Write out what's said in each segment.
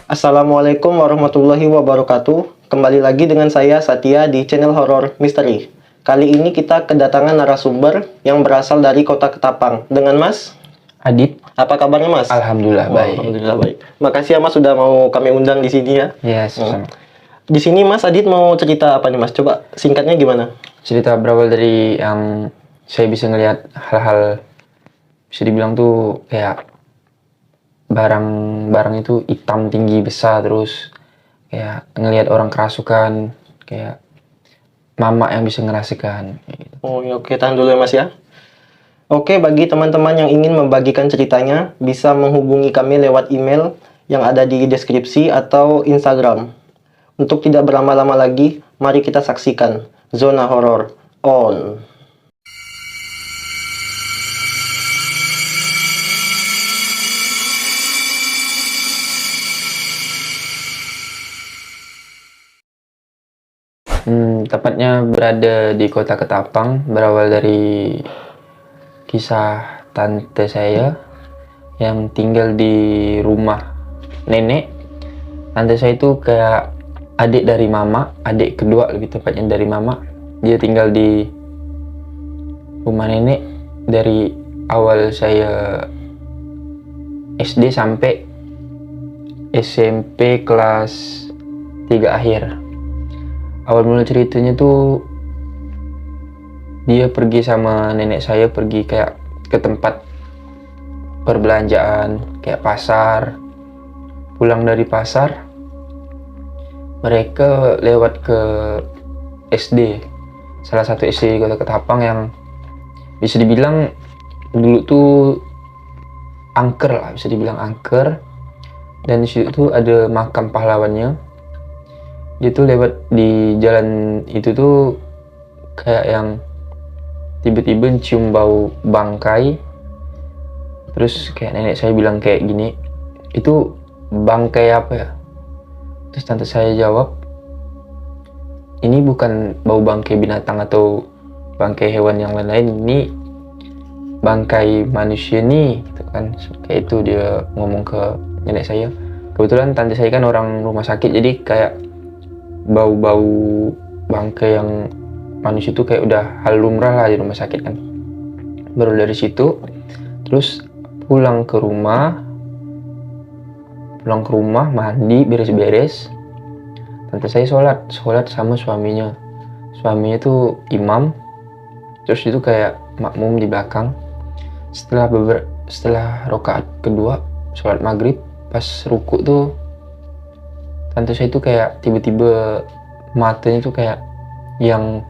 Assalamualaikum warahmatullahi wabarakatuh. Kembali lagi dengan saya Satya di channel Horror Misteri. Kali ini kita kedatangan narasumber yang berasal dari Kota Ketapang dengan Mas Adit. Apa kabarnya Mas? Alhamdulillah baik. Alhamdulillah baik. Makasih ya Mas sudah mau kami undang di sini ya. Ya, sama. Di sini Mas Adit mau cerita apa nih Mas? Coba singkatnya gimana? Cerita berawal dari yang saya bisa ngelihat hal-hal bisa dibilang tuh kayak barang itu hitam tinggi besar, terus kayak ngelihat orang kerasukan, kayak mama yang bisa ngerasakan gitu. Oh ya, oke, tahan dulu ya Mas ya. Oke, bagi teman-teman yang ingin membagikan ceritanya, bisa menghubungi kami lewat email yang ada di deskripsi atau Instagram. Untuk tidak berlama-lama lagi, mari kita saksikan Zona Horor On. Tepatnya berada di Kota Ketapang, berawal dari kisah tante saya yang tinggal di rumah nenek. Tante saya itu kayak adik dari mama, adik kedua lebih tepatnya dari mama. Dia tinggal di rumah nenek dari awal saya SD sampai SMP kelas 3 akhir. Awal mula ceritanya tuh dia pergi sama nenek saya, pergi kayak ke tempat perbelanjaan kayak pasar. Pulang dari pasar mereka lewat ke SD, salah satu SD di Kota Ketapang yang bisa dibilang dulu tuh angker lah, bisa dibilang angker. Dan di situ tuh ada makam pahlawannya. Dia tuh lewat di jalan itu tuh kayak yang tiba-tiba cium bau bangkai. Terus kayak nenek saya bilang kayak gini, itu bangkai apa ya? Terus tante saya jawab, ini bukan bau bangkai binatang atau bangkai hewan yang lain-lain, ini bangkai manusia nih gitu kan. Kayak itu dia ngomong ke nenek saya. Kebetulan tante saya kan orang rumah sakit, jadi kayak bau-bau bangkai yang manusia itu kayak udah hal lumrah lah di rumah sakit kan. Baru dari situ terus pulang ke rumah mandi beres-beres. Tante saya sholat sama suaminya tuh imam, terus itu kayak makmum di belakang. Setelah rakaat kedua sholat maghrib, pas ruku tuh tante saya tuh kayak tiba-tiba matanya tuh kayak yang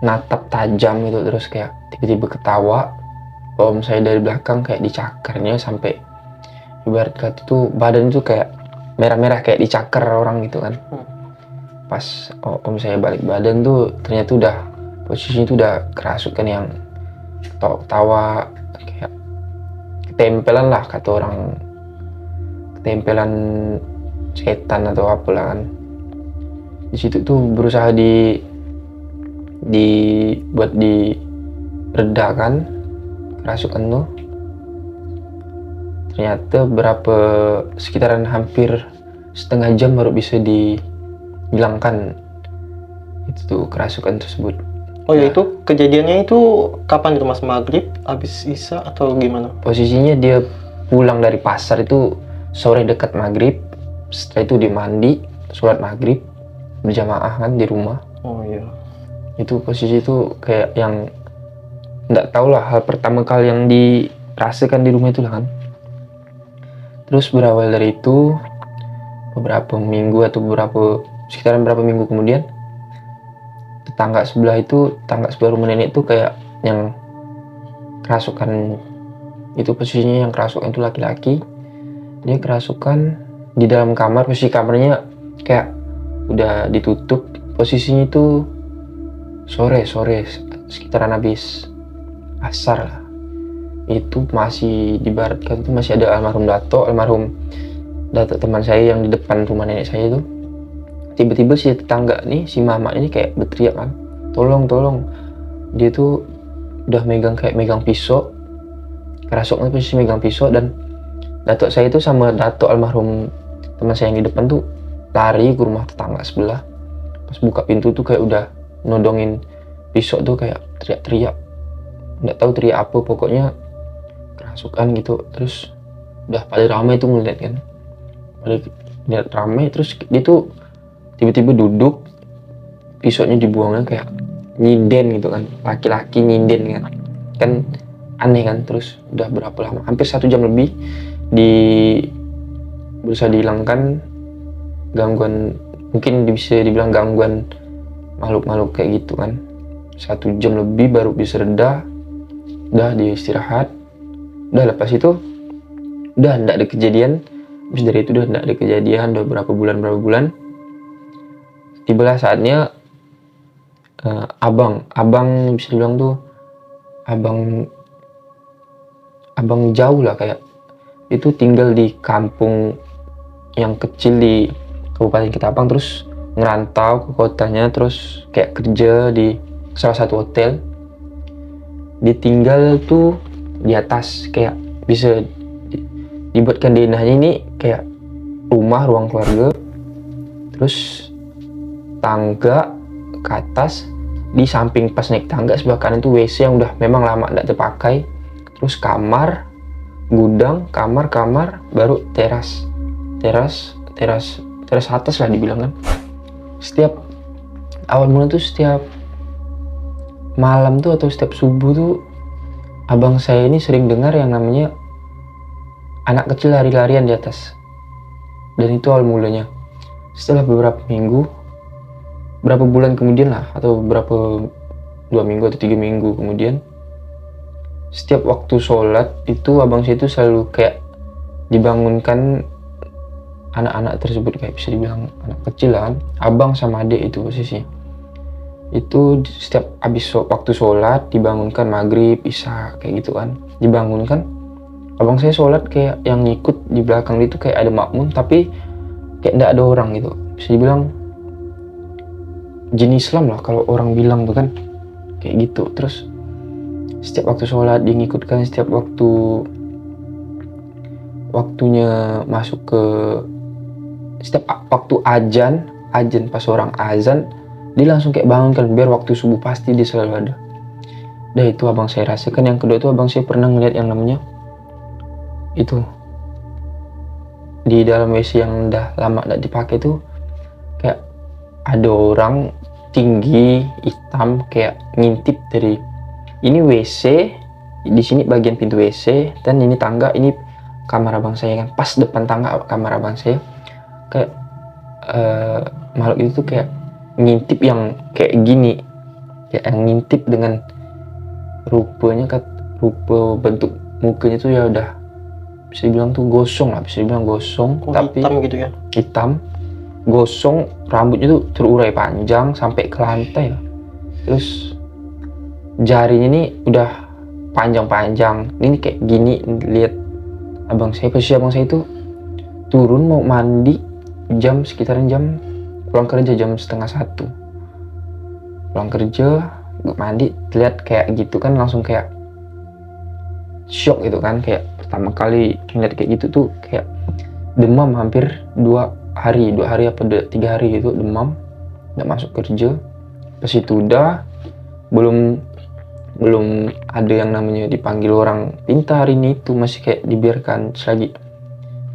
natap tajam gitu, terus kayak tiba-tiba ketawa. Om saya dari belakang kayak dicakarnya sampai ibarat kata tuh badan tuh kayak merah-merah kayak dicakar orang gitu kan. Pas om saya balik badan tuh ternyata udah posisinya tuh udah kerasukan yang ketawa kayak ketempelan lah, kata orang, ketempelan setan atau apalah kan. Di situ tuh berusaha buat diredakan kerasukan tuh. Ternyata sekitaran hampir setengah jam baru bisa dihilangkan itu tuh kerasukan tersebut. Oh ya, itu kejadiannya itu kapan itu Mas? Maghrib, habis Isya atau gimana? Posisinya dia pulang dari pasar itu sore dekat maghrib. Setelah itu dia mandi, sholat maghrib berjamaah kan di rumah. Oh iya. Itu posisi itu kayak yang nggak tahu lah, hal pertama kali yang dirasakan di rumah itu lah kan. Terus berawal dari itu beberapa minggu atau sekitaran berapa minggu kemudian, tetangga sebelah rumah nenek itu kayak yang kerasukan. Itu posisinya yang kerasukan itu laki-laki. Dia kerasukan di dalam kamar, posisi kamarnya kayak udah ditutup. Posisinya itu sore sekitaran habis asar lah. Itu masih dibaratkan itu masih ada almarhum Dato teman saya yang di depan rumah nenek saya itu. Tiba-tiba si tetangga nih, si mama ini kayak berteriak kan, tolong. Dia tuh udah megang pisau, kerasuknya posisi megang pisau. Dan datuk saya itu sama datuk almarhum teman saya yang di depan tuh lari ke rumah tetangga sebelah. Pas buka pintu tuh kayak udah nodongin pisau tuh, kayak teriak-teriak, nggak tahu teriak apa, pokoknya kerasukan gitu. Terus udah pada ramai tuh ngeliat kan, pada lihat ramai. Terus dia tuh tiba-tiba duduk, pisaunya dibuangnya kayak nyinden gitu kan, laki-laki nyinden kan aneh kan. Terus udah berapa lama, hampir 1 jam lebih berusaha dihilangkan gangguan, mungkin bisa dibilang gangguan makhluk-makhluk kayak gitu kan. 1 jam lebih baru bisa reda. Udah dia istirahat, udah lepas itu udah nggak ada kejadian. Habis dari itu udah nggak ada kejadian, udah berapa bulan. Tibalah saatnya abang bisa dibilang tuh abang jauh lah, kayak itu tinggal di kampung yang kecil di Kabupaten Ketapang, terus ngerantau ke kotanya, terus kayak kerja di salah satu hotel. Dia tinggal tuh di atas, kayak bisa dibuatkan denahnya ini kayak ruang keluarga, terus tangga ke atas. Di samping pas naik tangga sebelah kanan tuh WC yang udah memang lama tidak terpakai, terus kamar, gudang, kamar, baru teras atas lah dibilang kan. Setiap awal mula tuh, setiap malam tuh atau setiap subuh tuh, abang saya ini sering dengar yang namanya anak kecil lari-larian di atas. Dan itu awal mulanya. Setelah beberapa bulan kemudian lah, atau 2 minggu atau 3 minggu kemudian, setiap waktu sholat itu abang saya itu selalu kayak dibangunkan anak-anak tersebut, kayak bisa dibilang anak kecil lah kan. Abang sama adik itu posisi itu setiap habis waktu sholat dibangunkan, maghrib, isya kayak gitu kan, dibangunkan. Abang saya sholat kayak yang ngikut di belakang itu, kayak ada makmum tapi kayak tidak ada orang gitu, bisa dibilang jin Islam lah kalau orang bilang tuh kan, kayak gitu. Terus setiap waktu sholat dia ngikutkan, setiap waktunya masuk ke, setiap waktu azan pas orang azan dia langsung kayak bangunkan, biar waktu subuh pasti dia selalu ada. Dah itu abang saya rasakan. Yang kedua itu abang saya pernah ngeliat yang namanya itu di dalam WC yang udah lama tidak dipakai tuh, kayak ada orang tinggi hitam kayak ngintip dari ini WC, di sini bagian pintu WC, dan ini tangga, ini kamar abang saya kan, pas depan tangga kamar abang saya. Kayak makhluk itu tuh kayak ngintip yang kayak gini, kayak yang ngintip dengan rupa bentuk mukanya tuh ya udah bisa dibilang tuh gosong lah, bisa dibilang gosong. Tapi hitam gitu ya, hitam gosong, rambutnya tuh terurai panjang sampai ke lantai ya. Terus jarinya ini udah panjang-panjang, ini kayak gini. Lihat abang saya, posisi abang saya itu turun mau mandi sekitaran jam pulang kerja jam 12:30, pulang kerja mandi, lihat kayak gitu kan, langsung kayak shock gitu kan. Kayak pertama kali ngeliat kayak gitu tuh kayak demam hampir 2 hari apa 3 hari gitu, demam, nggak masuk kerja. Pas itu udah belum ada yang namanya dipanggil orang pintar, ini itu masih kayak dibiarkan selagi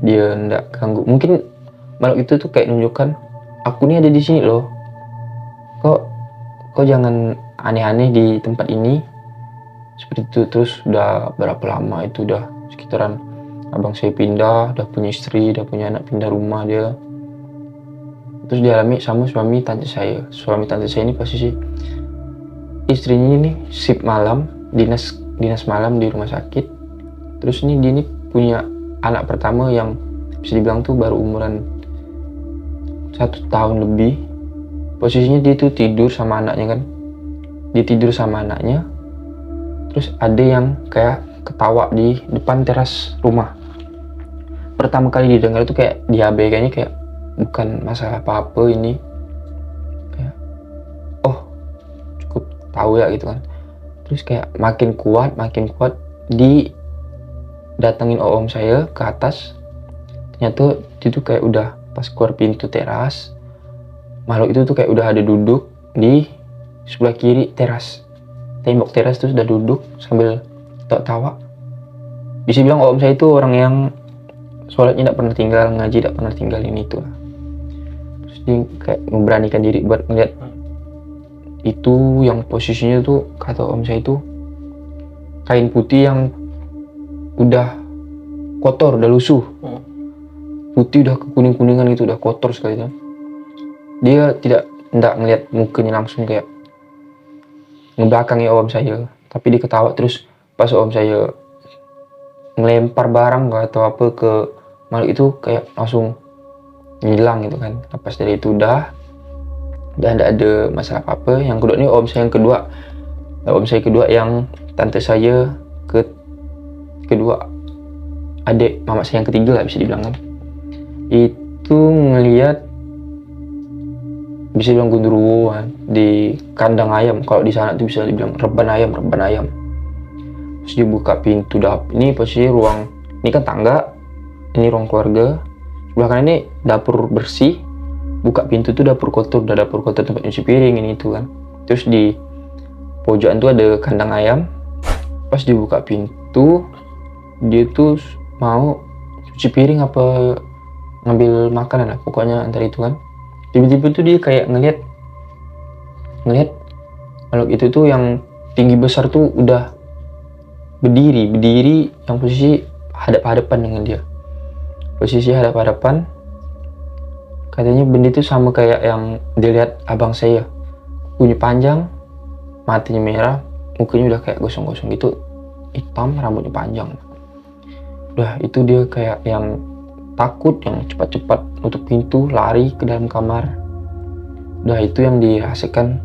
dia nggak ganggu. Mungkin makhluk itu tuh kayak nunjukkan, aku nih ada di sini loh, kok jangan aneh-aneh di tempat ini, seperti itu. Terus udah berapa lama itu, udah sekitaran abang saya pindah, udah punya istri, udah punya anak, pindah rumah dia. Terus dialami sama suami tante saya ini posisi istrinya ini shift malam, dinas malam di rumah sakit. Terus dia ini punya anak pertama yang bisa dibilang tuh baru umuran 1 tahun lebih. Posisinya dia tuh tidur sama anaknya kan, terus ada yang kayak ketawa di depan teras rumah. Pertama kali didengar itu kayak diabaikannya, kayak bukan masalah apa-apa ini, kayak oh cukup tahu ya gitu kan. Terus kayak makin kuat didatengin om saya ke atas. ternyata itu kayak udah pas keluar pintu teras, makhluk itu tuh kayak udah ada duduk di sebelah kiri teras, tembok teras tuh sudah duduk sambil tawa. Bisa bilang om saya itu orang yang sholatnya tidak pernah tinggal, ngaji tidak pernah tinggal, ini itu lah. Terus dia kayak memberanikan diri buat ngeliat itu, yang posisinya tuh kata om saya itu kain putih yang udah kotor, udah lusuh, putih udah kekuning-kuningan gitu, udah kotor sekali kan. Dia tidak ngeliat mukanya langsung, kayak ngebelakangi om saya, tapi dia ketawa terus pas om saya ngelempar barang atau apa ke makhluk itu kayak langsung ngilang gitu kan. Lepas dari itu udah tidak ada masalah apa-apa. Yang kedua ini om saya kedua yang tante saya kedua, adik mama saya yang ketiga lah bisa dibilang kan, itu ngelihat bisa dibilang gundurwo di kandang ayam. Kalau di sana tuh bisa dibilang reban ayam. Terus dia buka pintu ini posisi ruang, ini kan tangga, ini ruang keluarga, sebelah kanan ini dapur bersih. Buka pintu tuh dapur kotor tempat nyuci piring ini itu kan. Terus di pojokan tuh ada kandang ayam. Pas dibuka pintu, dia tuh mau cuci piring apa ngambil makanan lah, pokoknya antara itu kan. Tiba-tiba tuh dia kayak ngelihat makhluk itu tuh yang tinggi besar tuh udah berdiri yang posisi hadap-hadapan dengan dia. Posisi hadap-hadapan, katanya benda itu sama kayak yang dilihat abang saya, kukunya panjang, matinya merah, mukanya udah kayak gosong-gosong gitu, hitam, rambutnya panjang. Udah itu dia kayak yang takut, yang cepat-cepat nutup pintu, lari ke dalam kamar. Udah itu yang dirasakan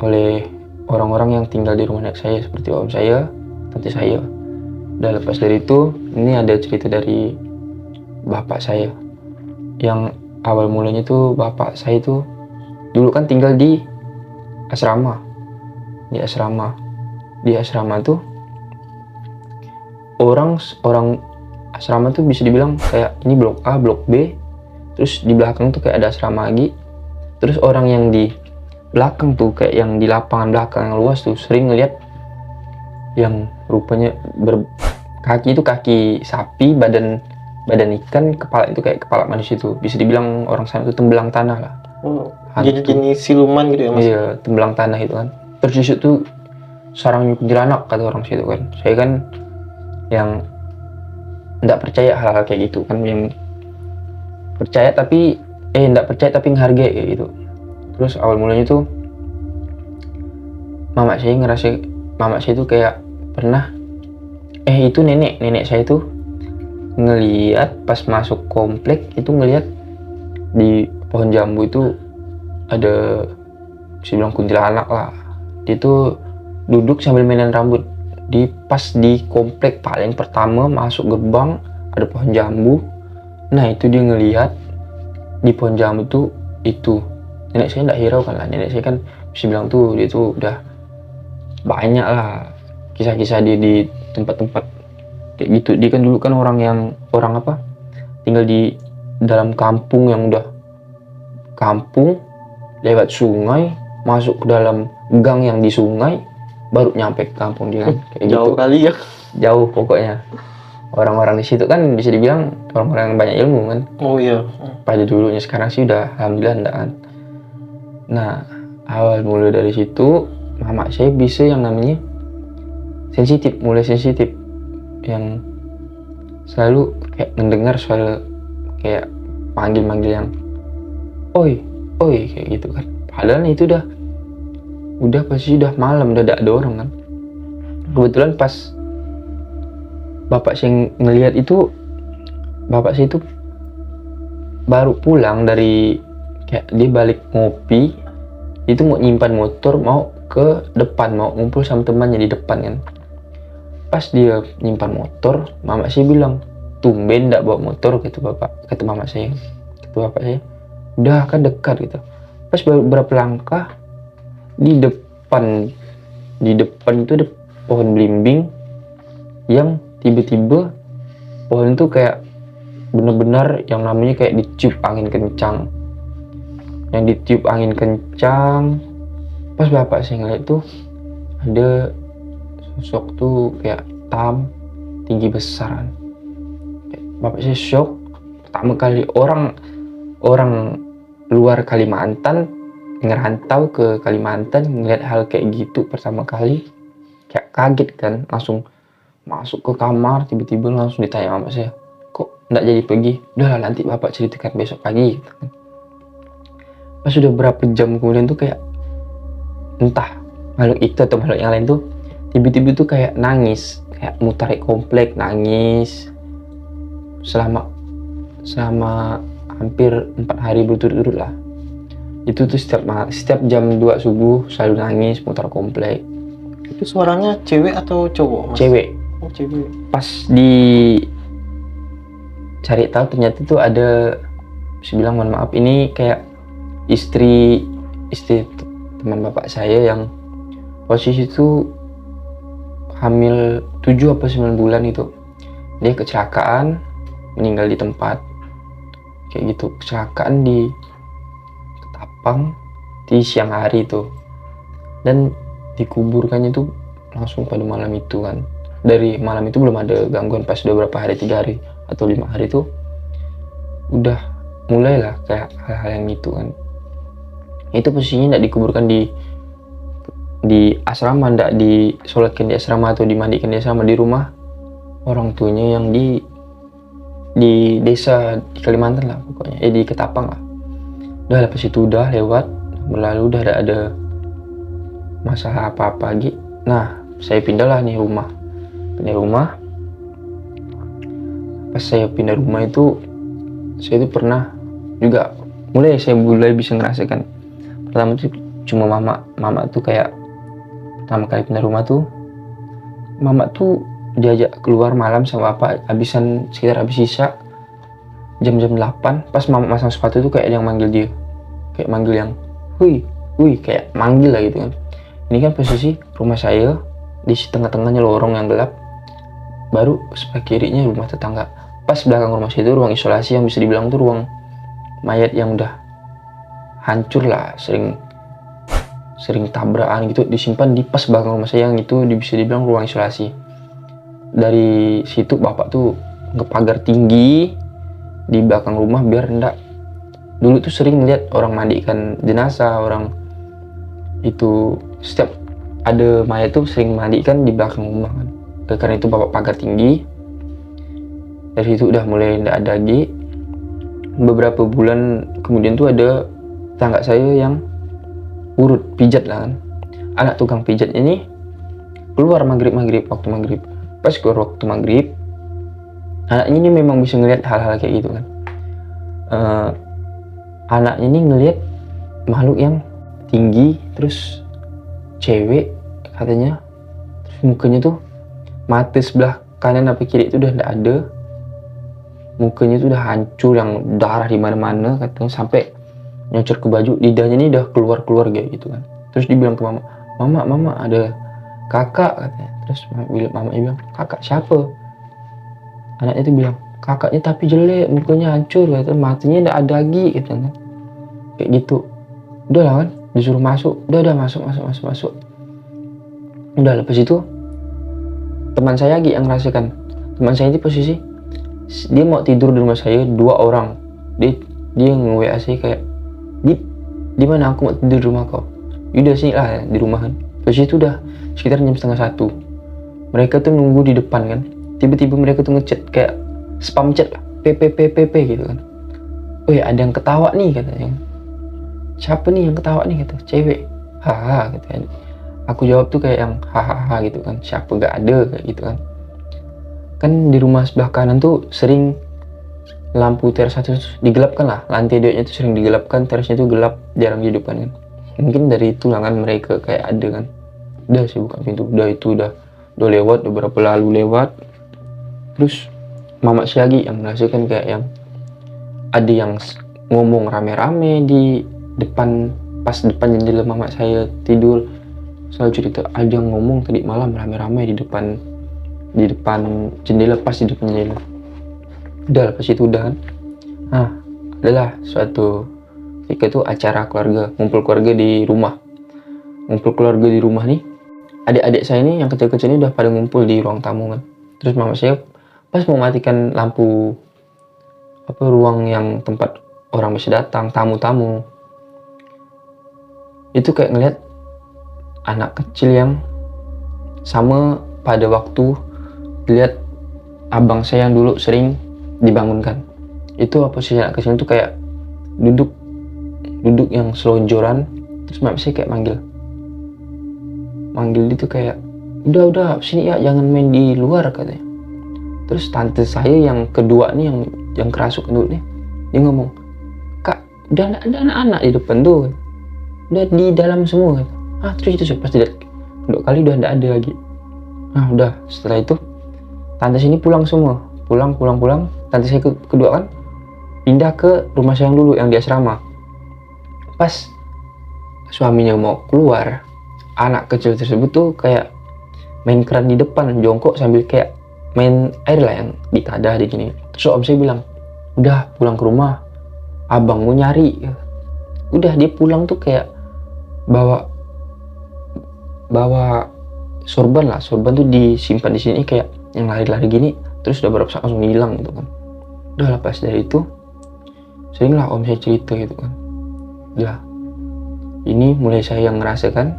oleh orang-orang yang tinggal di rumah nenek saya, seperti om saya, tante saya. Udah lepas dari itu, ini ada cerita dari bapak saya. Yang awal mulanya tuh bapak saya tuh dulu kan tinggal di asrama. Di asrama tuh orang asrama tuh bisa dibilang kayak ini blok A, blok B, terus di belakang tuh kayak ada asrama lagi. Terus orang yang di belakang tuh kayak yang di lapangan belakang yang luas tuh sering ngeliat yang rupanya kaki itu kaki sapi, badan ikan, kepala itu kayak kepala manusia tuh. Bisa dibilang orang sana tuh tembelang tanah lah. Jadi jenis siluman gitu ya mas? Iya, tembelang tanah itu kan. Terus di situ sarangnya kuntilanak kata orang situ kan. Saya kan yang tidak percaya hal-hal kayak gitu kan, yang percaya tapi tidak percaya tapi menghargai kayak gitu. Terus awal mulanya tuh mama saya tuh kayak pernah itu nenek saya tuh ngelihat pas masuk komplek itu, ngelihat di pohon jambu itu ada, bisa bilang kuntilanak lah. Dia tuh duduk sambil mainan rambut pas di komplek paling pertama masuk gerbang, ada pohon jambu. Nah itu dia ngelihat di pohon jambu tuh itu. Nenek saya tidak hiraukan lah, nenek saya kan bisa bilang tuh dia tuh udah banyak lah kisah-kisah dia di tempat-tempat kayak gitu. Dia kan dulu kan orang tinggal di dalam kampung yang udah kampung, lewat sungai, masuk ke dalam gang yang di sungai, baru nyampe ke kampung dia kan. Kayak jauh gitu. Kali ya. Jauh pokoknya. Orang-orang di situ kan bisa dibilang orang-orang yang banyak ilmu kan. Oh iya. Pada dulunya, sekarang sih udah alhamdulillah enggak kan. Nah, awal mulai dari situ mama saya bisa yang namanya mulai sensitif, yang selalu kayak mendengar suara kayak manggil yang oi kayak gitu kan. Padahal itu udah pasti udah malam, udah ada orang kan. Kebetulan pas bapak saya ngelihat itu, bapak saya itu baru pulang dari kayak dia balik ngopi, itu mau nyimpan motor, mau ke depan, mau ngumpul sama temannya di depan kan. Pas dia nyimpan motor, mama saya bilang, tumben ndak bawa motor, kata bapak saya, udah kan dekat gitu. Pas beberapa langkah di depan itu ada pohon belimbing yang tiba-tiba pohon itu kayak bener-bener yang namanya kayak ditiup angin kencang. Yang ditiup angin kencang, pas bapak saya ngeliat tuh ada sosok tuh kayak hitam, tinggi besaran. Bapak saya shock. Pertama kali orang luar Kalimantan ngerantau ke Kalimantan ngeliat hal kayak gitu pertama kali, kayak kaget kan, langsung masuk ke kamar, tiba-tiba langsung ditanya sama saya, kok nggak jadi pergi? Udahlah nanti bapak ceritakan besok pagi gitu kan. Pas sudah berapa jam kemudian tuh kayak entah makhluk itu atau makhluk yang lain tuh tiba-tiba tuh kayak nangis, kayak mutar komplek nangis selama hampir 4 hari berturut-turut lah. Itu tuh setiap jam 2 subuh selalu nangis mutar komplek. Itu suaranya cewek atau cowok, Mas? Cewek. Oh, cewek. Pas di cari tahu ternyata tuh ada, bisa bilang mohon maaf, ini kayak istri teman bapak saya yang posisi itu hamil 7 apa 9 bulan itu. Dia kecelakaan, meninggal di tempat. Kayak gitu, kecelakaan di Ketapang di siang hari itu. Dan dikuburkannya tuh langsung pada malam itu kan. Dari malam itu belum ada gangguan, pas udah berapa hari, 3 hari atau 5 hari tuh udah mulailah kayak hal-hal yang gitu kan. Itu posisinya tidak dikuburkan di asrama, tidak disolatkan di asrama atau dimandikan di asrama, di rumah orang tuanya yang di desa di Kalimantan lah pokoknya, di Ketapang lah. Udah lepas itu udah lewat berlalu, udah ada masalah apa-apa lagi. Nah, saya pindah lah nih rumah. Pas saya pindah rumah itu, saya itu pernah juga saya mulai bisa ngerasakan. Pertama tuh cuma mama tuh kayak pertama kali pindah rumah tuh, mama tuh diajak keluar malam sama bapak sekitar habis sisa jam-jam 8. Pas mama masang sepatu tuh kayak ada yang manggil dia, kayak manggil yang wih, kayak manggil lah gitu kan. Ini kan posisi rumah saya di tengah-tengahnya lorong yang gelap, baru sebelah kirinya rumah tetangga. Pas belakang rumah saya itu ruang isolasi yang bisa dibilang tuh ruang mayat yang udah hancur lah, sering tabrakan gitu, disimpan di pas belakang rumah saya yang itu bisa dibilang ruang isolasi. Dari situ bapak tuh ngepagar tinggi di belakang rumah biar enggak, dulu tuh sering lihat orang mandikan jenazah, orang itu setiap ada mayat tuh sering mandikan di belakang rumah kan. Karena itu bapak pagar tinggi. Dari situ udah mulai enggak ada lagi. Beberapa bulan kemudian tuh ada tetangga saya yang urut pijat lah kan. Anak tukang pijat ini keluar waktu maghrib. Pas keluar waktu maghrib, anaknya ini memang bisa ngelihat hal-hal kayak gitu kan. Anaknya ini ngelihat makhluk yang tinggi, terus cewek katanya, terus mukanya tuh mata sebelah kanan apa kiri itu udah nggak ada, mukanya tuh udah hancur, yang darah di mana-mana katanya, sampai nyocor ke baju, lidahnya ini udah keluar kayak gitu kan. Terus dibilang ke mama ada kakak katanya. Terus mama bilang, kakak siapa? Anaknya tuh bilang, kakaknya tapi jelek, mukanya hancur katanya, matanya nggak ada lagi gitu kan. Kayak gitu. Udah lah kan, disuruh masuk, udah masuk. Udah lepas itu teman saya lagi yang ngerasakan. Teman saya ini posisi dia mau tidur di rumah saya 2 orang. Dia nge-WA saya kayak, di mana aku mau tidur di rumah kau? Udah sini lah di rumah kan. Posisi itu udah sekitar jam 12:30. Mereka tuh nunggu di depan kan. Tiba-tiba mereka tuh ngechat kayak spam chat lah, PP gitu kan. Wih, ada yang ketawa nih katanya. Siapa nih yang ketawa nih kata, cewek. Haha katanya. Aku jawab tuh kayak yang hahaha gitu kan. Siapa, gak ada kayak gitu kan. Kan di rumah sebelah kanan tuh sering lampu teras satu digelapkan lah, lantai 2-nya tuh sering digelapkan, terasnya tuh gelap, jarang dihidupkan kan. Mungkin dari itu lah kan mereka kayak ada kan. Udah sih buka pintu, udah lewat, udah berapa lalu lewat. Terus mama si lagi yang merasakan kayak yang ada yang ngomong rame-rame di depan, pas depan jendela mama saya tidur. Selalu cerita ada yang ngomong tadi malam rame-rame di depan jendela, pas di depan jendela. Udah pas itu udah kan. Nah, adalah suatu ketika itu acara keluarga, ngumpul keluarga di rumah. Ngumpul keluarga di rumah nih, adik-adik saya ini yang kecil-kecil ini udah pada ngumpul di ruang tamu kan. Terus mama saya pas mau matikan lampu ruang yang tempat orang bisa datang, tamu-tamu, itu kayak ngeliat anak kecil yang sama pada waktu lihat abang saya yang dulu sering dibangunkan. Itu posisi anak kecil itu kayak duduk yang selonjoran. Terus mama saya kayak manggil itu kayak, udah sini ya, jangan main di luar katanya. Terus tante saya yang kedua nih, yang kerasuk dulu nih, dia ngomong, kak udah ada anak-anak di depan tuh, udah di dalam semua kan. Terus itu pas dilihat dua kali udah nggak ada lagi. Udah setelah itu tante sini pulang semua, pulang. Tante saya kedua kan pindah ke rumah saya yang dulu yang di asrama. Pas suaminya mau keluar, anak kecil tersebut tuh kayak main keran di depan, jongkok sambil kayak main air lah yang ditadah di gini. Terus om saya bilang, udah pulang ke rumah, abangmu nyari. Udah dia pulang tuh kayak bawa sorban tuh disimpan di sini kayak yang lari-lari gini. Terus udah berapa saat langsung hilang gitu kan. Udah lepas dari itu, seringlah om saya cerita gitu kan. Udah, ini mulai saya yang ngerasakan.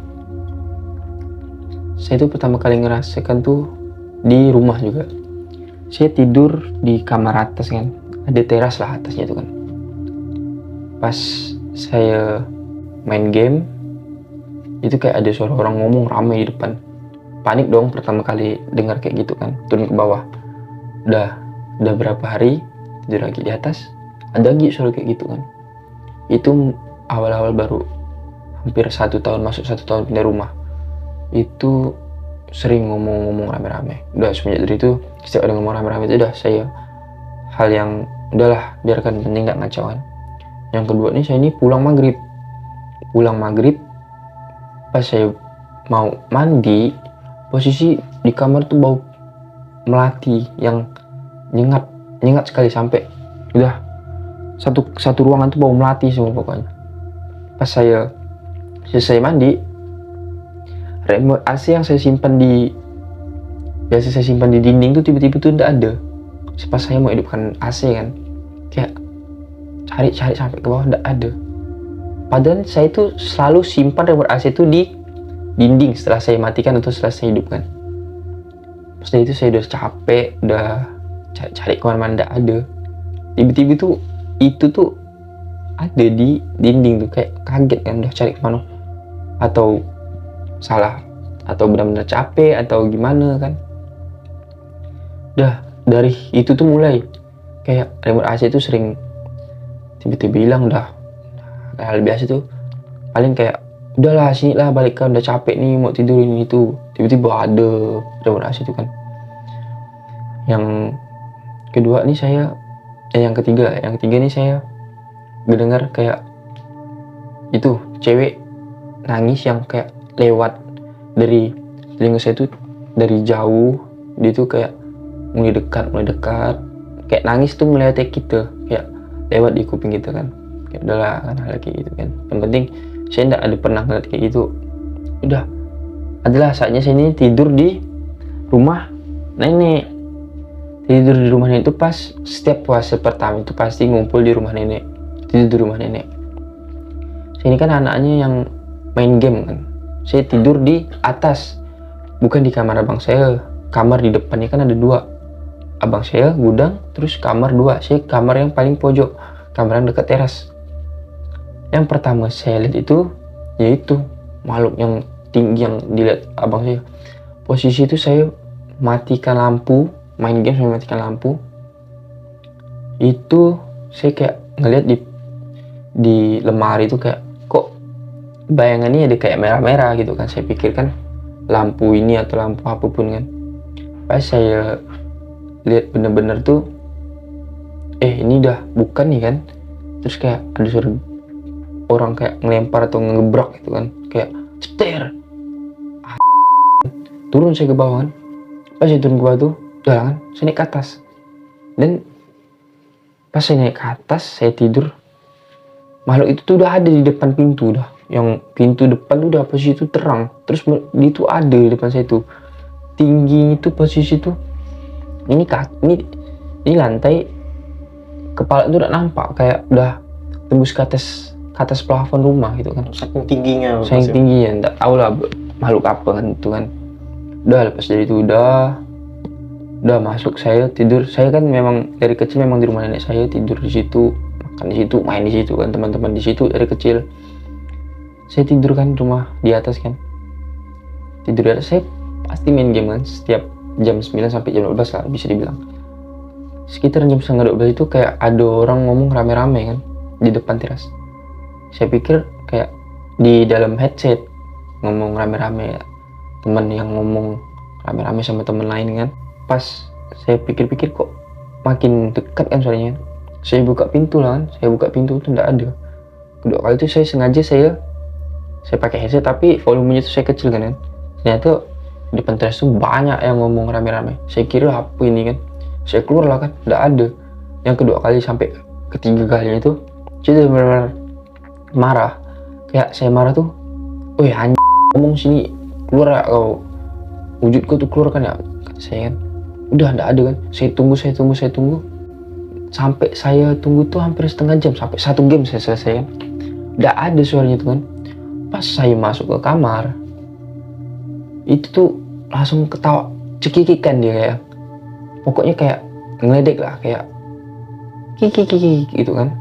Saya tuh pertama kali ngerasakan tuh di rumah juga. Saya tidur di kamar atas kan, ada teras lah atasnya itu kan. Pas saya main game, itu kayak ada suara orang ngomong rame di depan. Panik dong pertama kali dengar kayak gitu kan, turun ke bawah. Udah berapa hari tidur lagi di atas, ada lagi suara kayak gitu kan. Itu awal-awal baru hampir 1 tahun, masuk 1 tahun pindah rumah. Itu sering ngomong rame-rame. Udah semenjak dari itu, setiap ada ngomong rame-rame itu udah saya hal yang udahlah biarkan, penting nggak ngacauan. Yang kedua nih, saya ini pulang maghrib pas saya mau mandi, posisi di kamar tuh bau melati yang nyengat sekali, sampai udah satu ruangan tuh bau melati semua pokoknya. Pas saya selesai mandi, remote AC yang biasa saya simpan di dinding tuh tiba-tiba tuh nggak ada. Pas saya mau hidupkan AC kan, kayak cari sampai ke bawah nggak ada. Padahal saya tuh selalu simpan remote AC itu di dinding setelah saya matikan atau setelah saya hidupkan. Setelah itu saya udah capek, udah cari kemana-mana nggak ada. Tiba-tiba tuh itu tuh ada di dinding tuh, kayak kaget kan, udah cari kemana, atau salah, atau benar-benar capek atau gimana kan. Udah dari itu tuh mulai kayak remote AC itu sering tiba-tiba hilang. Udah hal biasa tuh, paling kayak udahlah sini lah balikkan, udah capek nih mau tidur ini itu, tiba-tiba ada remote AC itu kan. Yang kedua nih yang ketiga nih saya mendengar kayak itu cewek nangis yang kayak lewat dari telinga saya tuh dari jauh. Dia tuh kayak mulai dekat, kayak nangis tuh melewati kita, kayak lewat di kuping kita kan. Kayak udahlah kan, hal kayak gitu kan. Yang penting saya tidak ada pernah ngeliat kayak gitu. Udah adalah saatnya saya ini tidur di rumah nenek. Tidur di rumah nenek itu pas setiap puasa pertama itu pasti ngumpul di rumah nenek, tidur di rumah nenek. Saya ini kan anaknya yang main game kan. Saya tidur di atas, bukan di kamar abang saya. Kamar di depannya kan ada 2, abang saya gudang, terus kamar 2. Saya kamar yang paling pojok, kamar yang dekat teras. Yang pertama saya lihat itu yaitu makhluk yang tinggi yang dilihat abang saya. Posisi itu saya matikan lampu, main game sambil matikan lampu. Itu saya kayak ngeliat di lemari itu kayak kok bayangannya ada kayak merah-merah gitu kan. Saya pikir kan lampu ini atau lampu apapun kan. Pas saya lihat bener-bener tuh ini udah bukan nih kan. Terus kayak ada suara orang kayak ngelempar atau ngebrak gitu kan, kayak ceter. Turun saya ke bawah kan. Pas saya turun ke bawah tuh udah kan, saya naik ke atas. Dan Pas saya naik ke atas, saya tidur, makhluk itu tuh udah ada di depan pintu dah. Yang pintu depan tuh udah posisi itu terang. Terus dia tuh ada di depan saya tuh. Tinggi itu posisi tuh. Ini lantai, kepala itu udah nampak kayak udah tembus ke atas plafon rumah gitu kan. Saking tingginya. Saking tingginya, enggak tahu lah makhluk apa kan itu kan. Udah lepas dari itu udah masuk, saya tidur. Saya kan memang dari kecil memang di rumah nenek saya, tidur di situ, makan di situ, main di situ kan, teman-teman di situ dari kecil. Saya tidur kan rumah di atas kan, tidur di atas. Saya pasti main game kan setiap jam 9 sampai jam 12 lah bisa dibilang. Sekitar jam setengah 12 itu kayak ada orang ngomong rame-rame kan di depan teras. Saya pikir kayak di dalam headset ngomong rame-rame ya, teman yang ngomong rame-rame sama teman lain kan. Pas saya pikir-pikir kok makin dekat kan suaranya. Saya buka pintu lah kan, saya buka pintu itu tidak ada. Kedua kali itu saya sengaja saya pakai headset tapi volumenya itu saya kecil kan. Ternyata di depan teras tuh banyak yang ngomong rame-rame. Saya kira apa ini kan, saya keluar lah kan, tidak ada. Yang kedua kali sampai ketiga kalinya itu saya benar-benar marah. Kayak saya marah tuh, woi anjing, ngomong sini, keluar ya kau, wujudku tuh keluar kan ya, kata saya kan. Udah tidak ada kan, saya tunggu sampai saya tunggu tuh hampir setengah jam, sampai 1 game saya selesai kan, tidak ada suaranya tuh kan. Pas saya masuk ke kamar itu tuh langsung ketawa cekikikan dia, kayak pokoknya kayak ngeledek lah, kayak kiki gitu kan.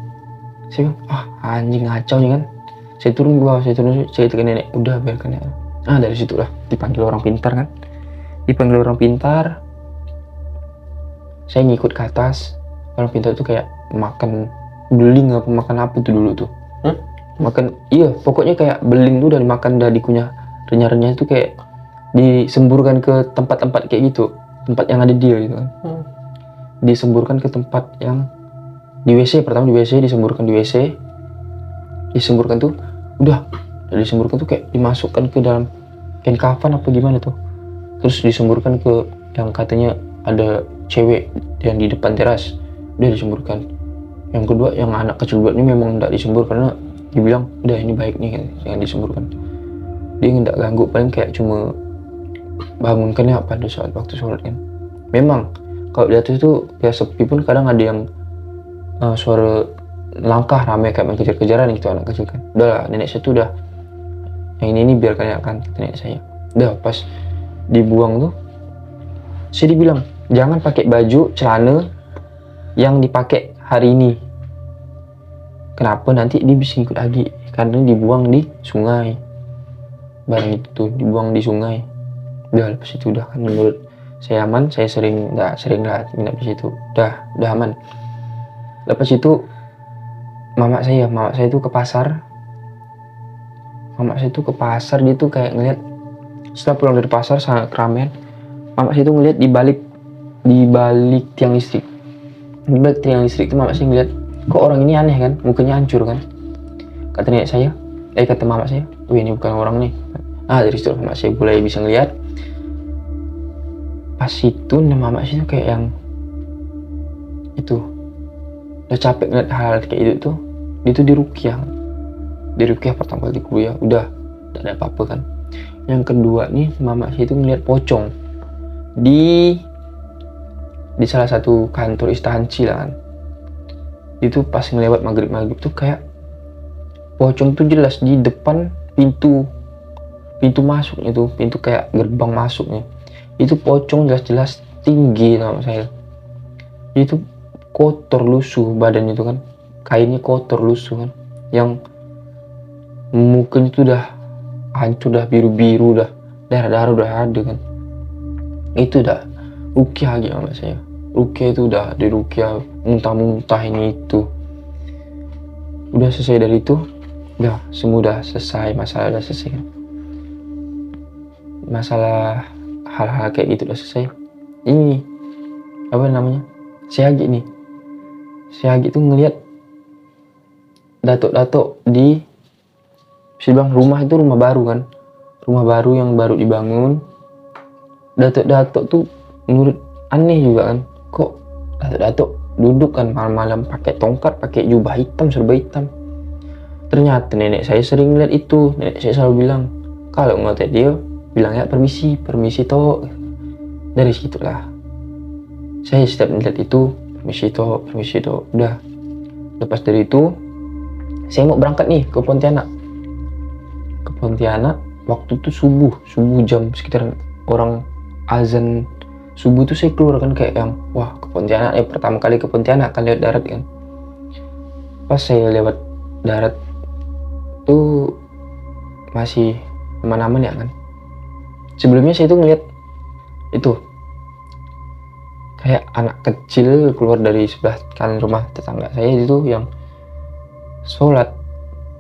Saya bilang, anjing ngacau nih kan. Saya turun ke bawah, saya ke nenek, udah biarkan ya. Dari situ lah dipanggil orang pintar kan, saya ngikut ke atas. Orang pintar itu kayak makan beling apa makan apa tuh dulu tuh. Makan, iya pokoknya kayak beling tuh udah dimakan, udah dikunyah renyah-renyah itu, kayak disemburkan ke tempat-tempat kayak gitu, tempat yang ada dia gitu kan. Disemburkan ke tempat yang di WC, pertama di WC, disemburkan di WC, disemburkan tuh kayak dimasukkan ke dalam kain kafan apa gimana tuh, terus disemburkan ke yang katanya ada cewek yang di depan teras, udah disemburkan. Yang kedua yang anak kecil buat ini memang tidak disembur karena dibilang udah ini baik nih yang disemburkan. Dia nggak ganggu, paling kayak cuma bangunkannya pada saat waktu sholat kan. Memang kalau di atas itu ya sepi pun kadang ada yang suara langkah rame kayak main kejar-kejaran gitu anak kecil kan. Udah lah, nenek saya tuh udah yang ini biarkan ya kan, kata nenek saya. Udah pas dibuang tuh saya dibilang jangan pakai baju celana yang dipakai hari ini. Kenapa? Nanti dia bisa ikut lagi, karena dibuang di sungai. Barang itu tuh dibuang di sungai. Udah lepas itu udah kan menurut saya aman. Saya sering lah nginap di situ. Udah aman. Lepas itu mamak saya itu ke pasar. Dia tuh kayak ngeliat setelah pulang dari pasar sangat keramaian. Mamak saya tuh ngeliat di balik tiang listrik. Di balik tiang listrik itu mamak saya ngeliat, kok orang ini aneh kan, mukanya hancur kan. Kata mamak saya, ini bukan orang nih. Dari situ mamak saya mulai bisa ngeliat. Pas itu mamak saya tuh kayak yang itu udah capek ngeliat hal kayak itu tuh, dia tuh diruqyah pertama kali kuliah, udah gak ada apa-apa kan. Yang kedua nih mamak saya itu ngeliat pocong di salah satu kantor instansi lah kan. Itu pas ngelewat maghrib tuh kayak pocong tuh jelas di depan pintu masuknya tuh, pintu kayak gerbang masuknya itu pocong jelas tinggi sama saya. Itu kotor lusuh badannya itu kan, kainnya kotor lusuh kan, yang mukanya tuh udah hancur, udah biru-biru, udah darah-darah udah ada kan. Itu udah ruqyah lagi sama saya. Ruqyah itu udah di ruqyah muntah-muntah ini itu. Udah selesai dari itu, udah semua udah selesai, masalah udah selesai kan. Masalah hal-hal kayak gitu udah selesai. Ini apa namanya? Syahgi tuh ngelihat datuk-datuk di bisa bilang rumah itu rumah baru kan. Rumah baru yang baru dibangun. Datuk-datuk tuh menurut aneh juga kan. Kok datuk-datuk duduk kan malam-malam pakai tongkat, pakai jubah hitam, serba hitam. Ternyata nenek saya sering lihat itu. Nenek saya selalu bilang, kalau ngotot dia, bilangnya permisi, permisi toh. Dari situlah saya setiap melihat itu, permisi toh. Udah. Lepas dari itu, saya mau berangkat nih ke Pontianak. Waktu itu subuh jam sekitar orang azan subuh tuh saya keluar kan, kayak yang wah ke Pontianak ya, pertama kali ke Pontianak kan lewat darat kan. Pas saya lewat darat tuh masih aman-aman ya kan. Sebelumnya saya tuh ngeliat itu kayak anak kecil keluar dari sebelah kanan rumah tetangga saya itu yang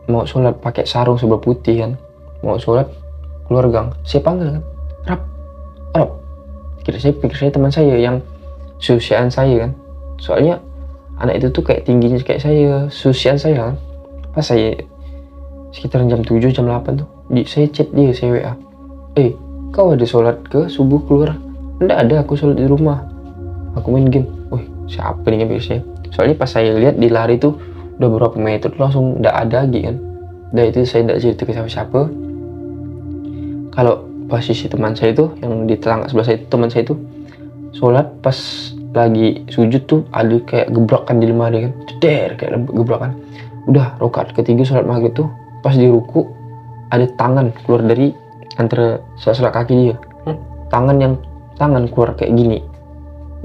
mau sholat pakai sarung sebelah putih kan, mau sholat keluar gang. Saya panggil kan, Rap. Pikir saya teman saya yang seusiaan saya kan, soalnya anak itu tuh kayak tingginya kayak saya, seusiaan saya kan. Pas saya sekitar jam 7 jam 8 tuh saya chat dia, saya WA, kau ada sholat ke subuh keluar? Enggak ada, aku sholat di rumah, aku main game. Wih, siapa nih yang saya? Soalnya pas saya lihat di lari tuh udah beberapa meter langsung enggak ada lagi kan. Udah itu saya enggak cerita ke siapa-siapa. Kalau posisi teman saya itu yang di tetangga sebelah saya itu, teman saya itu sholat pas lagi sujud tuh ada kayak gebrakan di lemari kan, ceder kayak gebrakan. Udah rakaat ketiga sholat maghrib tuh pas di ruku ada tangan keluar dari antara sela-sela kaki dia. Tangan keluar kayak gini.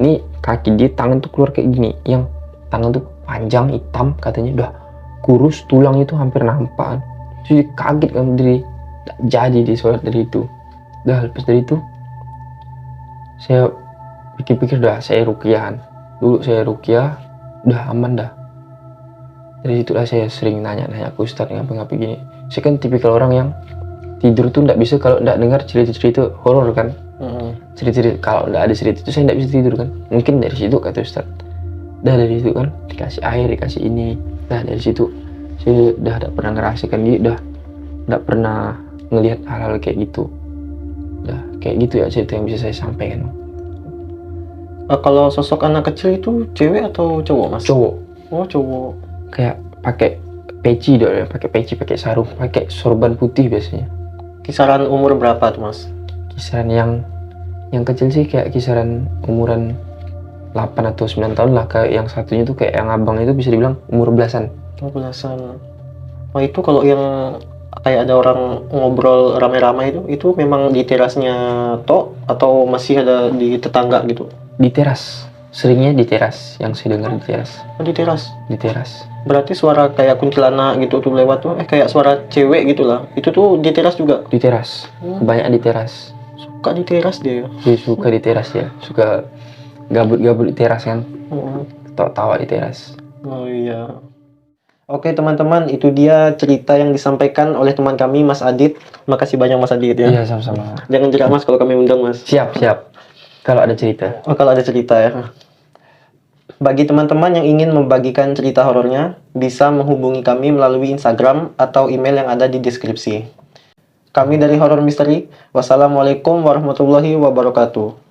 Ini kaki dia, tangan tuh keluar kayak gini. Yang tangan tuh panjang hitam, katanya udah kurus, tulang itu hampir nampak kan. Jadi kaget kan, jadi di sholat dari itu. Udah lepas dari itu saya pikir-pikir saya rukiahan. Dulu saya rukiah udah aman dah. Dari situlah saya sering nanya ke Ustadz ngapa gini. Saya kan tipikal orang yang tidur tuh nggak bisa kalau nggak dengar cerita-cerita horor kan. Cerita-cerita kalau nggak ada cerita itu saya nggak bisa tidur kan. Mungkin dari situ kata Ustadz. Dari situ kan dikasih air, dikasih ini. Dari situ saya udah nggak pernah ngerasakan gitu, udah nggak pernah ngelihat hal-hal kayak gitu. Udah kayak gitu ya cerita yang bisa saya sampaikan. Kalau sosok anak kecil itu cewek atau cowok, Mas? Cowok. Oh, cowok. Kayak pakai peci dong, pakai sarung, pakai sorban putih biasanya. Kisaran umur berapa tuh, Mas? Kisaran yang kecil sih kayak kisaran umuran 8 atau 9 tahun lah. Kayak yang satunya tuh kayak yang abang itu bisa dibilang umur belasan. Belasan. Oh, itu kalau yang kayak ada orang ngobrol rame-rame itu memang di terasnya Tok atau masih ada di tetangga gitu? Di teras. Seringnya di teras, yang saya dengar di teras. Oh, di teras? Di teras. Berarti suara kayak kuntilanak gitu tuh lewat tuh, kayak suara cewek gitu lah. Itu tuh di teras juga? Di teras. Kebanyakan di teras. Suka di teras dia? Dia suka di teras ya. Suka gabut-gabut di teras kan. Tawa-tawa di teras. Oh iya. Oke teman-teman, itu dia cerita yang disampaikan oleh teman kami, Mas Adit. Makasih banyak Mas Adit ya. Iya, sama-sama. Jangan jerak Mas kalau kami undang, Mas. Siap. Kalau ada cerita. Oh, kalau ada cerita ya. Bagi teman-teman yang ingin membagikan cerita horornya, bisa menghubungi kami melalui Instagram atau email yang ada di deskripsi. Kami dari Horror Mystery. Wassalamualaikum warahmatullahi wabarakatuh.